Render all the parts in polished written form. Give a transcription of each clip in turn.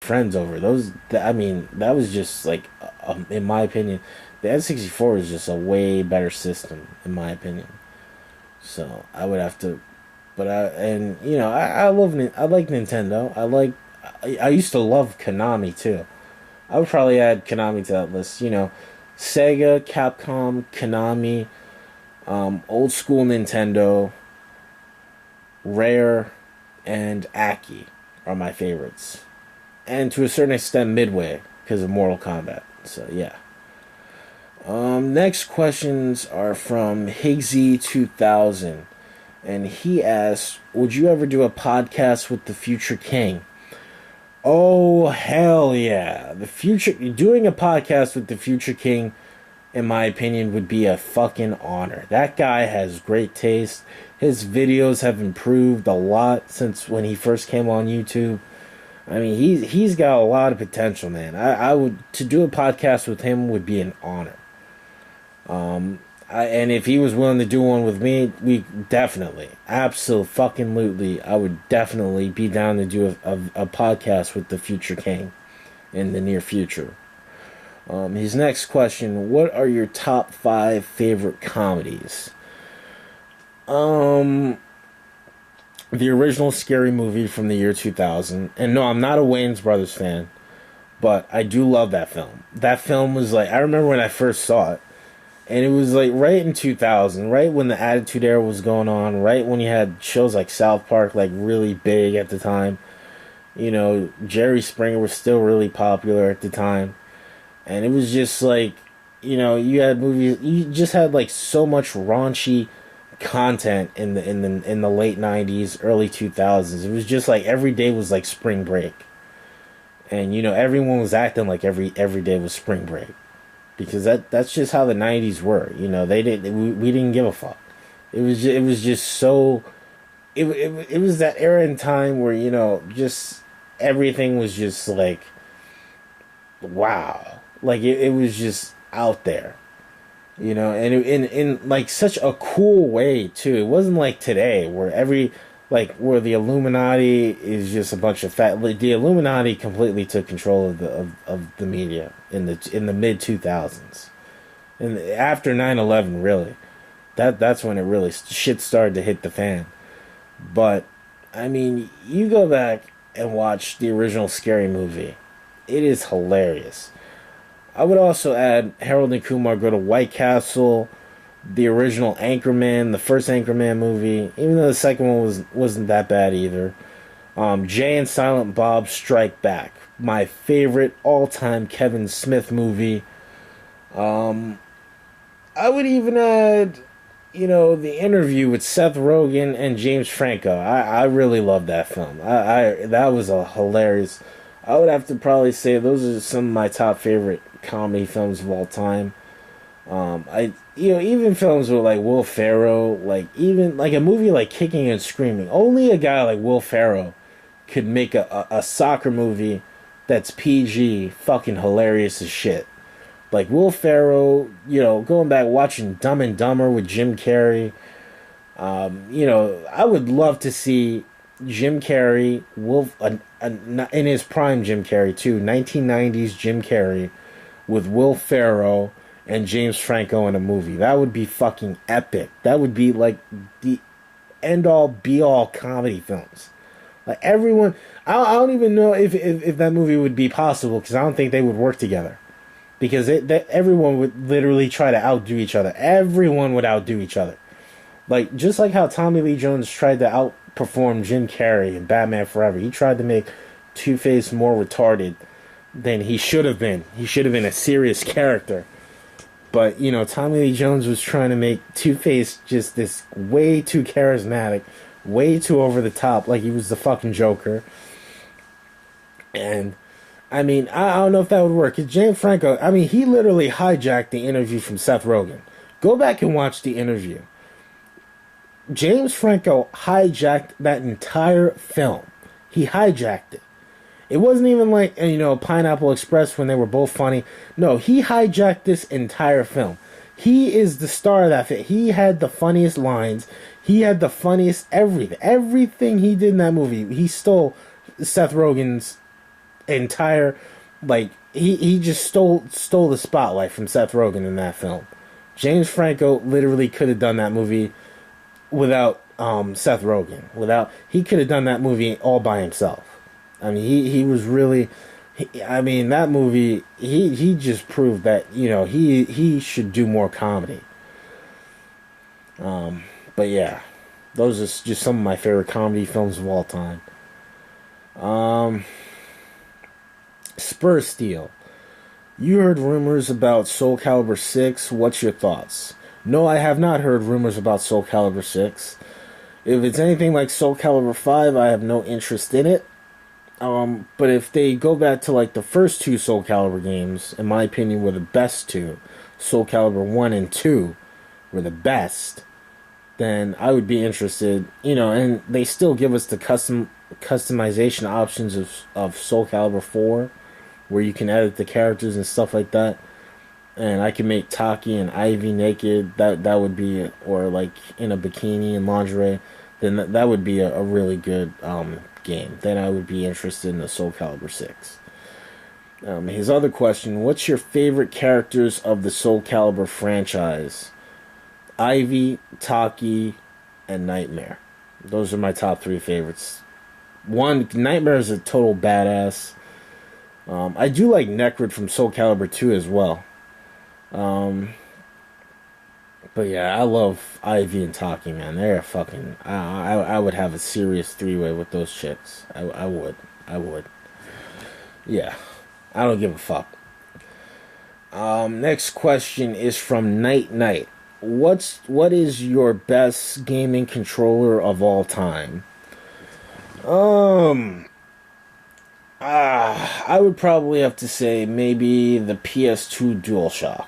friends over. I mean, that was just like, in my opinion, the N64 is just a way better system, in my opinion. So I would have to, but I like Nintendo. I used to love Konami too. I would probably add Konami to that list. Sega, Capcom, Konami, old school Nintendo, Rare, and Aki are my favorites. And to a certain extent, Midway, because of Mortal Kombat. So, yeah. Next questions are from Higgsy2000. And he asks, would you ever do a podcast with the future king? Oh, hell yeah. Doing a podcast with the future king, in my opinion, would be a fucking honor. That guy has great taste. His videos have improved a lot since when he first came on YouTube. I mean, he's got a lot of potential, man. To do a podcast with him would be an honor. And if he was willing to do one with me, we definitely, absolutely, I would definitely be down to do a podcast with the future king in the near future. His next question, what are your top 5 favorite comedies? The original Scary Movie from the year 2000. And no, I'm not a Wayans Brothers fan, but I do love that film. That film was like, I remember when I first saw it, and it was like right in 2000, right when the Attitude Era was going on, right when you had shows like South Park like really big at the time. Jerry Springer was still really popular at the time. And it was just like, you had movies, you just had like so much raunchy content in the late 90s, early 2000s. It was just like every day was like spring break. And everyone was acting like every day was spring break. Because that's just how the 90s were. We didn't give a fuck. It was just so it was that era in time where just everything was just like wow. Like it was just out there. And in like such a cool way too. It wasn't like today where where the Illuminati is just a bunch of fat. Like, the Illuminati completely took control of the media in the mid 2000s, and after 9/11, really, that's when it really shit started to hit the fan. But I mean, you go back and watch the original Scary Movie, it is hilarious. I would also add Harold and Kumar Go to White Castle, the original Anchorman, the first Anchorman movie, even though the second one wasn't that bad either. Jay and Silent Bob Strike Back, my favorite all-time Kevin Smith movie. I would even add, The Interview with Seth Rogen and James Franco. I really love that film. That was a hilarious. I would have to probably say those are some of my top favorite comedy films of all time. Even films with like Will Ferrell, like even like a movie like Kicking and Screaming. Only a guy like Will Ferrell could make a soccer movie that's PG, fucking hilarious as shit. Like Will Ferrell, going back watching Dumb and Dumber with Jim Carrey. I would love to see Jim Carrey, in his prime Jim Carrey too, 1990s Jim Carrey with Will Ferrell and James Franco in a movie. That would be fucking epic. That would be like the end-all, be-all comedy films. Like everyone, I don't even know if that movie would be possible because I don't think they would work together. Because everyone would literally try to outdo each other. Everyone would outdo each other. Like, just like how Tommy Lee Jones tried to outperform Jim Carrey in Batman Forever. He tried to make Two-Face more retarded than he should have been. He should have been a serious character. But, Tommy Lee Jones was trying to make Two-Face just this way too charismatic, way too over the top, like he was the fucking Joker. And, I mean, I don't know if that would work. Because James Franco, I mean, he literally hijacked the interview from Seth Rogen. Go back and watch the interview. James Franco hijacked that entire film. He hijacked it. It wasn't even like, Pineapple Express when they were both funny. No, he hijacked this entire film. He is the star of that film. He had the funniest lines. He had the funniest everything. Everything he did in that movie, he stole Seth Rogen's entire, like he just stole the spotlight from Seth Rogen in that film. James Franco literally could have done that movie without Seth Rogen. Without he could have done that movie all by himself. I mean, he was really. I mean, that movie. He just proved that he should do more comedy. But yeah, those are just some of my favorite comedy films of all time. Spur Steel. You heard rumors about Soul Calibur 6. What's your thoughts? No, I have not heard rumors about Soul Calibur 6. If it's anything like Soul Calibur 5, I have no interest in it. But if they go back to like the first two Soul Calibur games, in my opinion, were the best two, Soul Calibur 1 and 2 were the best, then I would be interested. And they still give us the customization options of Soul Calibur 4, where you can edit the characters and stuff like that. And I can make Taki and Ivy naked. That would be, or like in a bikini and lingerie. Then that would be a really good game. Then I would be interested in the Soul Calibur 6. His other question: what's your favorite characters of the Soul Calibur franchise? Ivy, Taki, and Nightmare. Those are my top 3 favorites. Nightmare is a total badass. I do like Necrid from Soul Calibur 2 as well. But yeah, I love Ivy and Taki, man. They're fucking. I would have a serious 3-way with those chicks. I would. Yeah, I don't give a fuck. Next question is from Night Night. What is your best gaming controller of all time? I would probably have to say maybe the PS2 DualShock.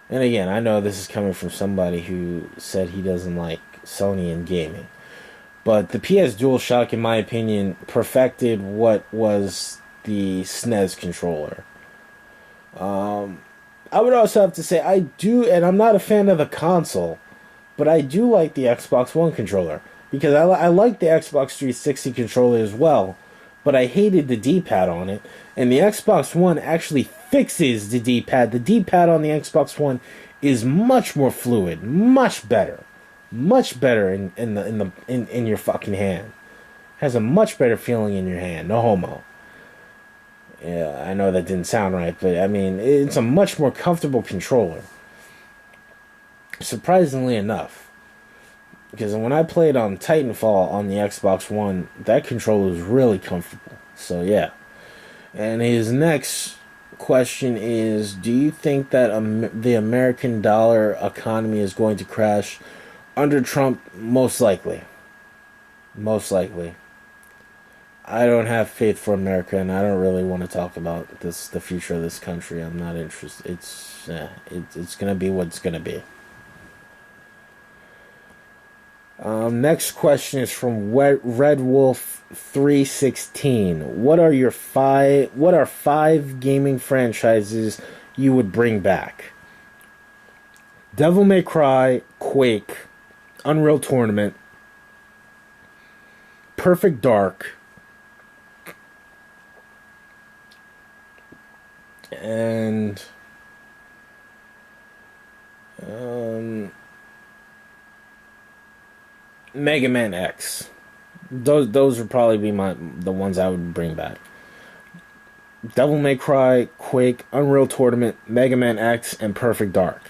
And again, I know this is coming from somebody who said he doesn't like Sony in gaming. But the PS DualShock, in my opinion, perfected what was the SNES controller. I would also have to say I do, and I'm not a fan of the console, but I do like the Xbox One controller. Because I like the Xbox 360 controller as well, but I hated the D-pad on it. And the Xbox One actually fixes the D-pad. The D-pad on the Xbox One is much more fluid, much better in your fucking hand. Has a much better feeling in your hand. No homo. Yeah, I know that didn't sound right, but I mean, it's a much more comfortable controller. Surprisingly enough. Because when I played on Titanfall on the Xbox One, that controller was really comfortable. So yeah. And his next question is, do you think that the American dollar economy is going to crash under Trump? Most likely. Most likely. I don't have faith for America, and I don't really want to talk about the future of this country. I'm not interested. It's going to be what it's going to be. Next question is from Red Wolf 316. What are 5 gaming franchises you would bring back? Devil May Cry, Quake, Unreal Tournament, Perfect Dark, and Mega Man X. Those would probably be the ones I would bring back. Devil May Cry, Quake, Unreal Tournament, Mega Man X, and Perfect Dark.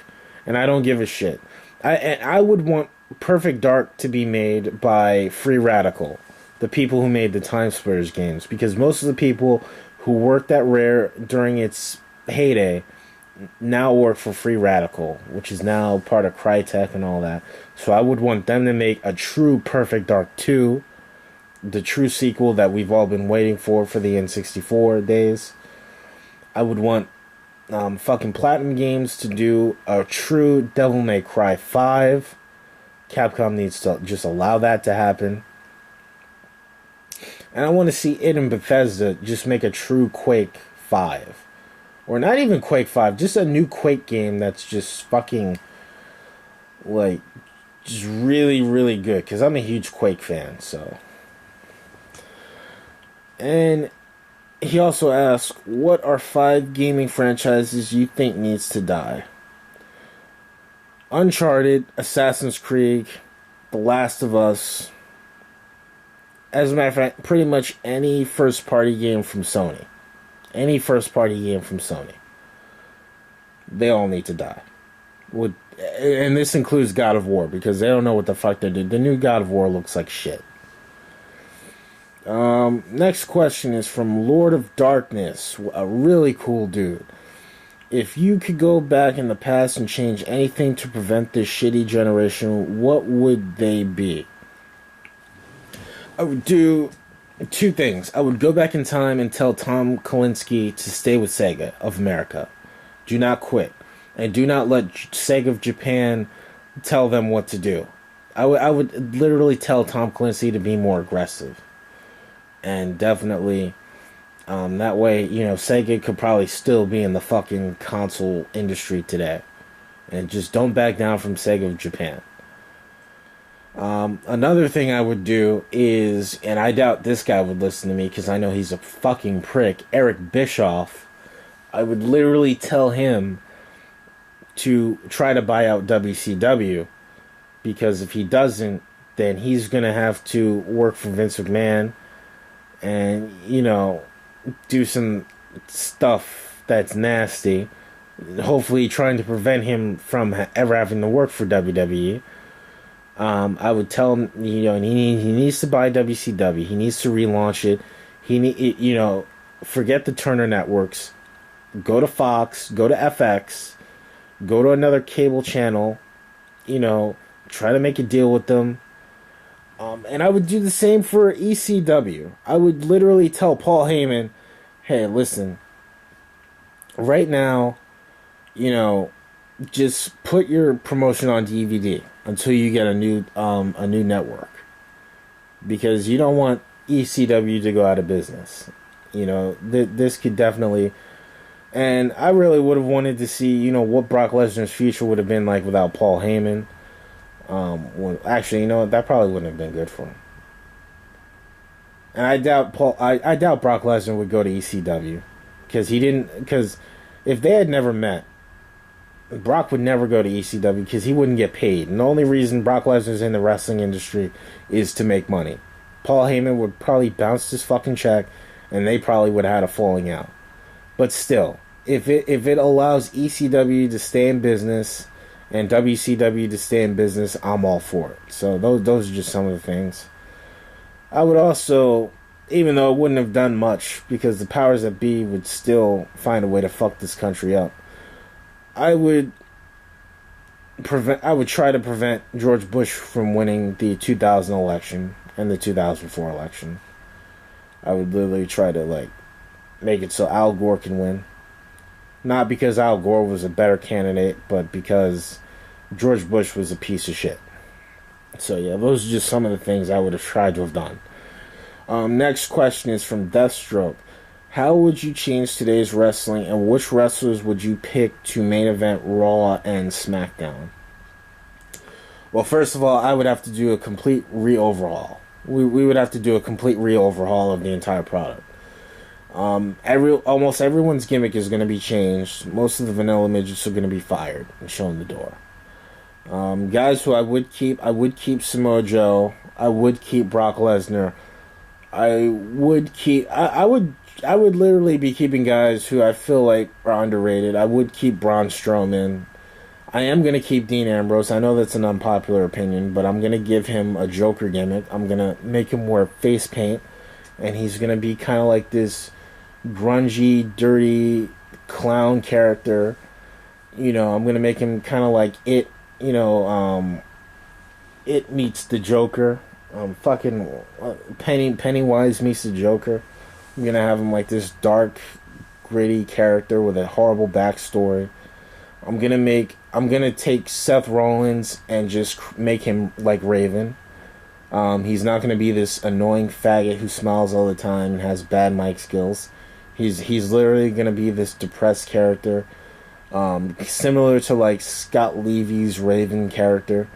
And I don't give a shit. I would want Perfect Dark to be made by Free Radical, the people who made the Time Splitters games, because most of the people who worked at Rare during its heyday now work for Free Radical, which is now part of Crytek and all that. So I would want them to make a true Perfect Dark 2, the true sequel that we've all been waiting for the N64 days. I would want fucking Platinum Games to do a true Devil May Cry 5. Capcom needs to just allow that to happen. And I want to see it and Bethesda just make a true Quake 5. Or not even Quake 5, just a new Quake game that's just fucking, like, just really, really good. Because I'm a huge Quake fan, so. And he also asked, what are 5 gaming franchises you think needs to die? Uncharted, Assassin's Creed, The Last of Us. As a matter of fact, pretty much any first party game from Sony. Any first party game from Sony. They all need to die. And this includes God of War, because they don't know what the fuck they're doing. The new God of War looks like shit. Next question is from Lord of Darkness, a really cool dude. If you could go back in the past and change anything to prevent this shitty generation, what would they be? I would do 2 things. I would go back in time and tell Tom Kalinske to stay with Sega of America. Do not quit. And do not let Sega of Japan tell them what to do. I would literally tell Tom Kalinske to be more aggressive. And definitely, that way, Sega could probably still be in the fucking console industry today. And just don't back down from Sega of Japan. Another thing I would do is, and I doubt this guy would listen to me because I know he's a fucking prick, Eric Bischoff. I would literally tell him to try to buy out WCW, because if he doesn't, then he's going to have to work for Vince McMahon and, do some stuff that's nasty, hopefully trying to prevent him from ever having to work for WWE. I would tell him, and he needs to buy WCW. He needs to relaunch it. Forget the Turner networks. Go to Fox. Go to FX. Go to another cable channel. Try to make a deal with them. And I would do the same for ECW. I would literally tell Paul Heyman, hey, listen, right now, just put your promotion on DVD until you get a new network, because you don't want ECW to go out of business. This could definitely, and I really would have wanted to see what Brock Lesnar's future would have been like without Paul Heyman. Actually, that probably wouldn't have been good for him. And I doubt Brock Lesnar would go to ECW, because if they had never met, Brock would never go to ECW because he wouldn't get paid. And the only reason Brock Lesnar's in the wrestling industry is to make money. Paul Heyman would probably bounce his fucking check, and they probably would have had a falling out. But still, if it allows ECW to stay in business and WCW to stay in business, I'm all for it. So those are just some of the things. I would also, even though it wouldn't have done much, because the powers that be would still find a way to fuck this country up, I would try to prevent George Bush from winning the 2000 election and the 2004 election. I would literally try to make it so Al Gore can win. Not because Al Gore was a better candidate, but because George Bush was a piece of shit. So yeah, those are just some of the things I would have tried to have done. Next question is from Deathstroke. How would you change today's wrestling, and which wrestlers would you pick to main event Raw and SmackDown? Well, first of all, I would have to do a complete re-overhaul. We would have to do a complete re-overhaul of the entire product. Almost everyone's gimmick is going to be changed. Most of the vanilla midgets are going to be fired and shown the door. Guys who I would keep Samoa Joe. I would keep Brock Lesnar. I would literally be keeping guys who I feel like are underrated. I would keep Braun Strowman. I am going to keep Dean Ambrose. I know that's an unpopular opinion, but I'm going to give him a Joker gimmick. I'm going to make him wear face paint, and he's going to be kind of like this grungy, dirty clown character. I'm going to make him kind of like It. It meets the Joker. Pennywise meets the Joker. I'm gonna have him like this dark, gritty character with a horrible backstory. I'm gonna take Seth Rollins and just make him like Raven. He's not gonna be this annoying faggot who smiles all the time and has bad mic skills. He's literally gonna be this depressed character, similar to like Scott Levy's Raven character.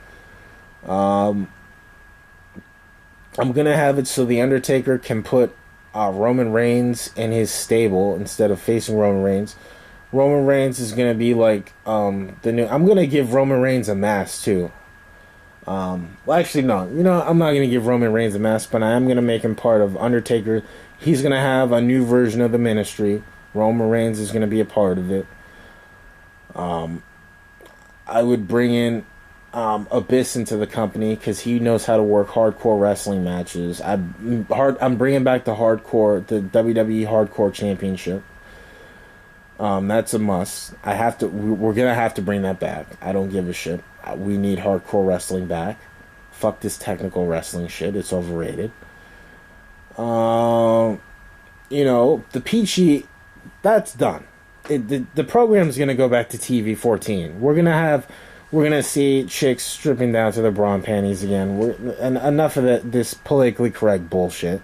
I'm gonna have it so the Undertaker can put Roman Reigns and his stable instead of facing Roman Reigns. Roman Reigns is gonna be like the new. I'm gonna give Roman Reigns a mask too. Well, actually, no. You know, I'm not gonna give Roman Reigns a mask, but I am gonna make him part of Undertaker. He's gonna have a new version of the Ministry. Roman Reigns is gonna be a part of it. I would bring in Abyss into the company because he knows how to work hardcore wrestling matches. I'm bringing back the WWE Hardcore Championship. That's a must. We're gonna have to bring that back. I don't give a shit. We need hardcore wrestling back. Fuck this technical wrestling shit. It's overrated. The Peachy, that's done. The program's gonna go back to TV 14. We're gonna see chicks stripping down to their bra and panties again. Enough of this politically correct bullshit.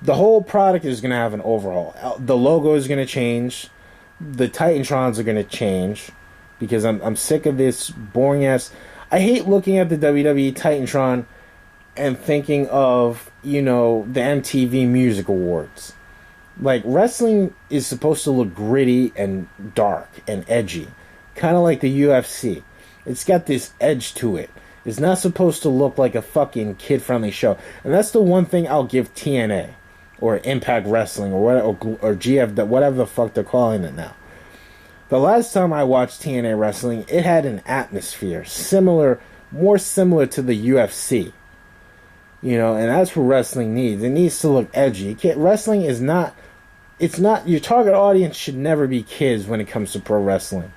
The whole product is gonna have an overhaul. The logo is gonna change. The Titantrons are gonna change because I'm sick of this boring ass. I hate looking at the WWE Titantron and thinking of the MTV Music Awards. Like, wrestling is supposed to look gritty and dark and edgy, kind of like the UFC. It's got this edge to it. It's not supposed to look like a fucking kid-friendly show. And that's the one thing I'll give TNA or Impact Wrestling or GF, whatever the fuck they're calling it now. The last time I watched TNA Wrestling, it had an atmosphere more similar to the UFC. And that's what wrestling needs. It needs to look edgy. Wrestling is not... It's not... Your target audience should never be kids when it comes to pro wrestling.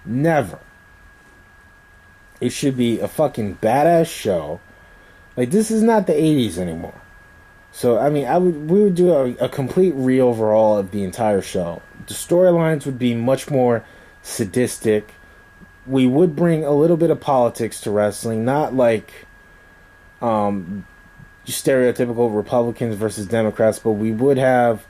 Never. It should be a fucking badass show. Like, this is not the 80s anymore. So, I mean, we would do a complete re-overhaul of the entire show. The storylines would be much more sadistic. We would bring a little bit of politics to wrestling, not like stereotypical Republicans versus Democrats, but we would have